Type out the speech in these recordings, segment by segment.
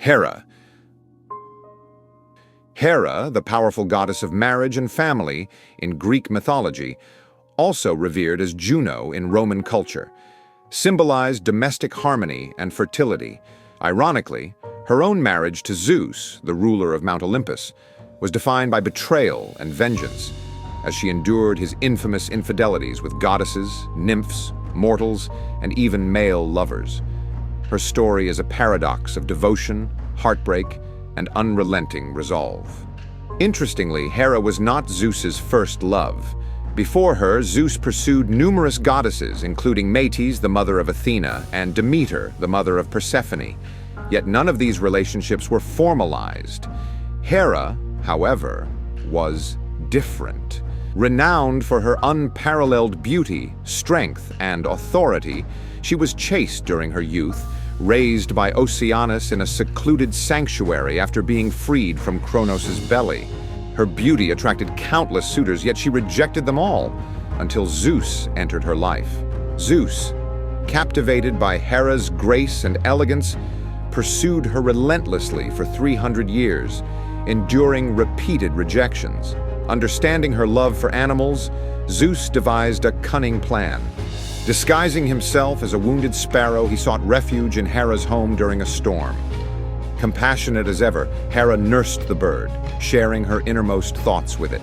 Hera. Hera, the powerful goddess of marriage and family in Greek mythology, also revered as Juno in Roman culture, symbolized domestic harmony and fertility. Ironically, her own marriage to Zeus, the ruler of Mount Olympus, was defined by betrayal and vengeance, as she endured his infamous infidelities with goddesses, nymphs, mortals, and even male lovers. Her story is a paradox of devotion, heartbreak, and unrelenting resolve. Interestingly, Hera was not Zeus's first love. Before her, Zeus pursued numerous goddesses, including Metis, the mother of Athena, and Demeter, the mother of Persephone. Yet none of these relationships were formalized. Hera, however, was different. Renowned for her unparalleled beauty, strength, and authority, she was chaste during her youth, raised by Oceanus in a secluded sanctuary after being freed from Kronos' belly. Her beauty attracted countless suitors, yet she rejected them all until Zeus entered her life. Zeus, captivated by Hera's grace and elegance, pursued her relentlessly for 300 years, enduring repeated rejections. Understanding her love for animals, Zeus devised a cunning plan. Disguising himself as a wounded sparrow, he sought refuge in Hera's home during a storm. Compassionate as ever, Hera nursed the bird, sharing her innermost thoughts with it.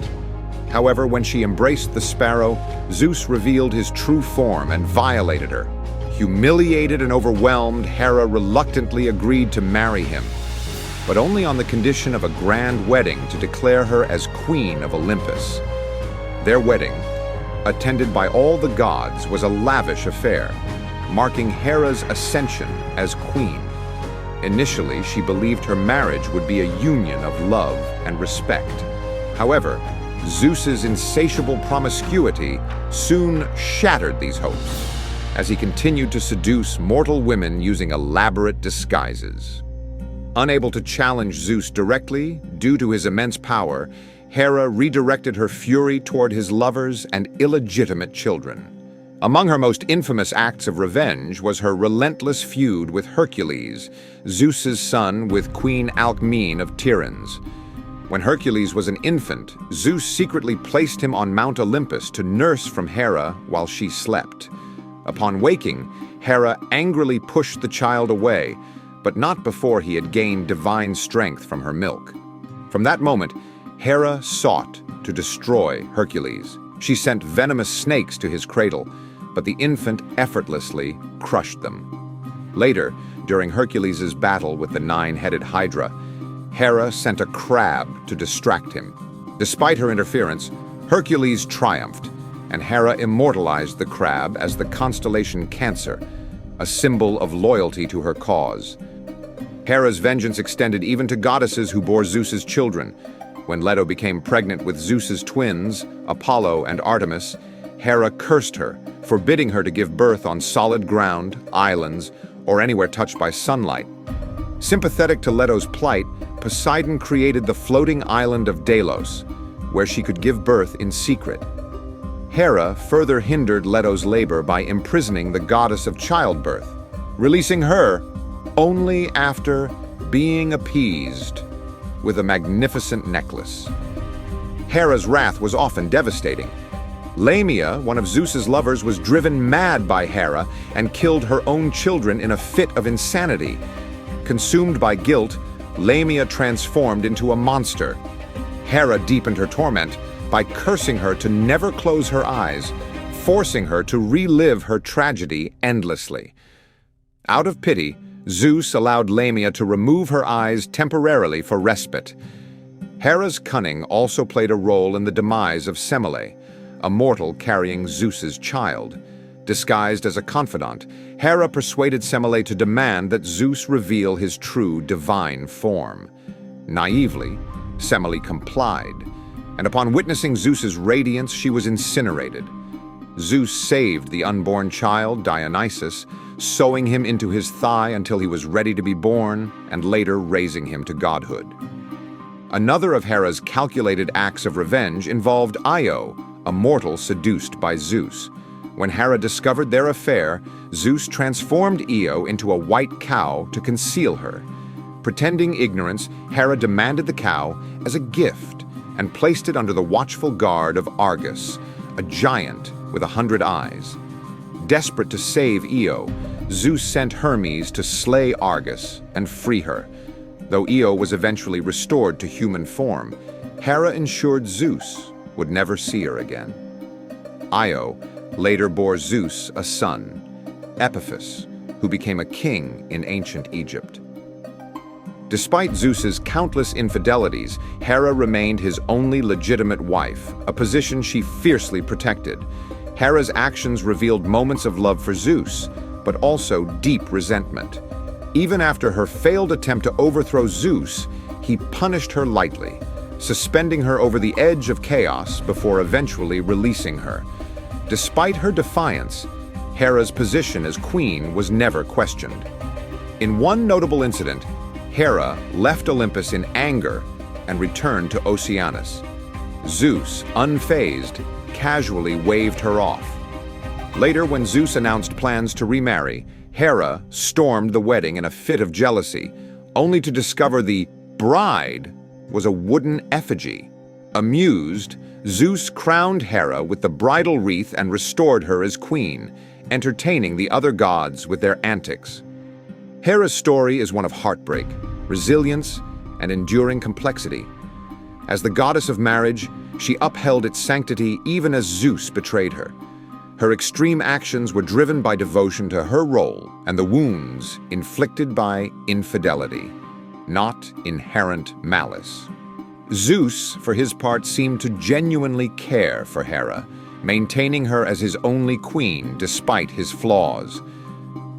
However, when she embraced the sparrow, Zeus revealed his true form and violated her. Humiliated and overwhelmed, Hera reluctantly agreed to marry him, but only on the condition of a grand wedding to declare her as Queen of Olympus. Their wedding, attended by all the gods, was a lavish affair, marking Hera's ascension as queen. Initially, she believed her marriage would be a union of love and respect. However, Zeus's insatiable promiscuity soon shattered these hopes, as he continued to seduce mortal women using elaborate disguises. Unable to challenge Zeus directly due to his immense power, Hera redirected her fury toward his lovers and illegitimate children. Among her most infamous acts of revenge was her relentless feud with Hercules, Zeus's son with Queen Alcmene of Tiryns. When Hercules was an infant, Zeus secretly placed him on Mount Olympus to nurse from Hera while she slept. Upon waking, Hera angrily pushed the child away, but not before he had gained divine strength from her milk. From that moment, Hera sought to destroy Hercules. She sent venomous snakes to his cradle, but the infant effortlessly crushed them. Later, during Hercules' battle with the nine-headed Hydra, Hera sent a crab to distract him. Despite her interference, Hercules triumphed, and Hera immortalized the crab as the constellation Cancer, a symbol of loyalty to her cause. Hera's vengeance extended even to goddesses who bore Zeus's children. When Leto became pregnant with Zeus's twins, Apollo and Artemis, Hera cursed her, forbidding her to give birth on solid ground, islands, or anywhere touched by sunlight. Sympathetic to Leto's plight, Poseidon created the floating island of Delos, where she could give birth in secret. Hera further hindered Leto's labor by imprisoning the goddess of childbirth, releasing her only after being appeased with a magnificent necklace. Hera's wrath was often devastating. Lamia, one of Zeus's lovers, was driven mad by Hera and killed her own children in a fit of insanity. Consumed by guilt, Lamia transformed into a monster. Hera deepened her torment by cursing her to never close her eyes, forcing her to relive her tragedy endlessly. Out of pity, Zeus allowed Lamia to remove her eyes temporarily for respite. Hera's cunning also played a role in the demise of Semele, a mortal carrying Zeus's child. Disguised as a confidant, Hera persuaded Semele to demand that Zeus reveal his true divine form. Naively, Semele complied, and upon witnessing Zeus's radiance, she was incinerated. Zeus saved the unborn child, Dionysus, sewing him into his thigh until he was ready to be born, and later raising him to godhood. Another of Hera's calculated acts of revenge involved Io, a mortal seduced by Zeus. When Hera discovered their affair, Zeus transformed Io into a white cow to conceal her. Pretending ignorance, Hera demanded the cow as a gift and placed it under the watchful guard of Argus, a giant with 100 eyes. Desperate to save Io, Zeus sent Hermes to slay Argus and free her. Though Io was eventually restored to human form, Hera ensured Zeus would never see her again. Io later bore Zeus a son, Epiphus, who became a king in ancient Egypt. Despite Zeus's countless infidelities, Hera remained his only legitimate wife, a position she fiercely protected. Hera's actions revealed moments of love for Zeus, but also deep resentment. Even after her failed attempt to overthrow Zeus, he punished her lightly, suspending her over the edge of chaos before eventually releasing her. Despite her defiance, Hera's position as queen was never questioned. In one notable incident, Hera left Olympus in anger and returned to Oceanus. Zeus, unfazed, casually waved her off. Later, when Zeus announced plans to remarry, Hera stormed the wedding in a fit of jealousy, only to discover the bride was a wooden effigy. Amused, Zeus crowned Hera with the bridal wreath and restored her as queen, entertaining the other gods with their antics. Hera's story is one of heartbreak, resilience, and enduring complexity. As the goddess of marriage, she upheld its sanctity even as Zeus betrayed her. Her extreme actions were driven by devotion to her role and the wounds inflicted by infidelity, not inherent malice. Zeus, for his part, seemed to genuinely care for Hera, maintaining her as his only queen despite his flaws.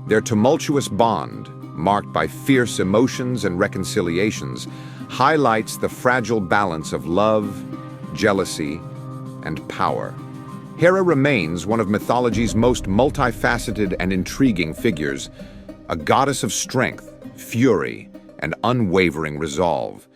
Their tumultuous bond, marked by fierce emotions and reconciliations, highlights the fragile balance of love, jealousy, and power. Hera remains one of mythology's most multifaceted and intriguing figures, a goddess of strength, fury, and unwavering resolve.